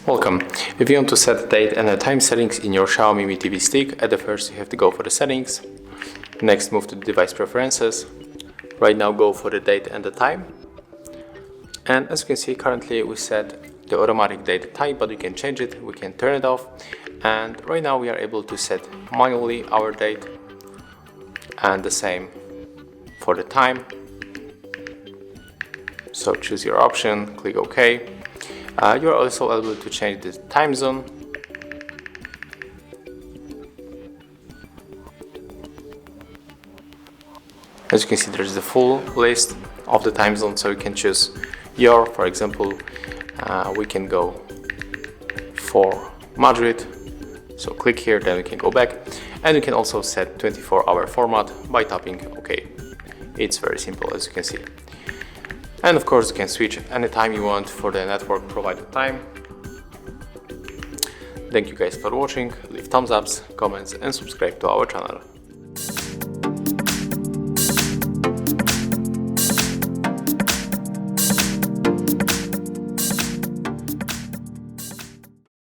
Welcome. If you want to set the date and the time settings in your XIAOMI Mi TV stick, at the first you have to go for the settings. Next, move to the device preferences. Right now go for the date and the time. And as you can see, currently we set the automatic date and time, but we can change it, we can turn it off. And right now we are able to set manually our date and the same for the time. So choose your option, click OK. You are also able to change the time zone. As you can see, there's the full list of the time zone, so you can choose your, for example, we can go for Madrid. So click here, then we can go back, and you can also set 24-hour format by tapping OK. It's very simple, as you can see. And of course you can switch anytime you want for the network provided time. Thank you guys for watching, leave thumbs ups, comments and subscribe to our channel.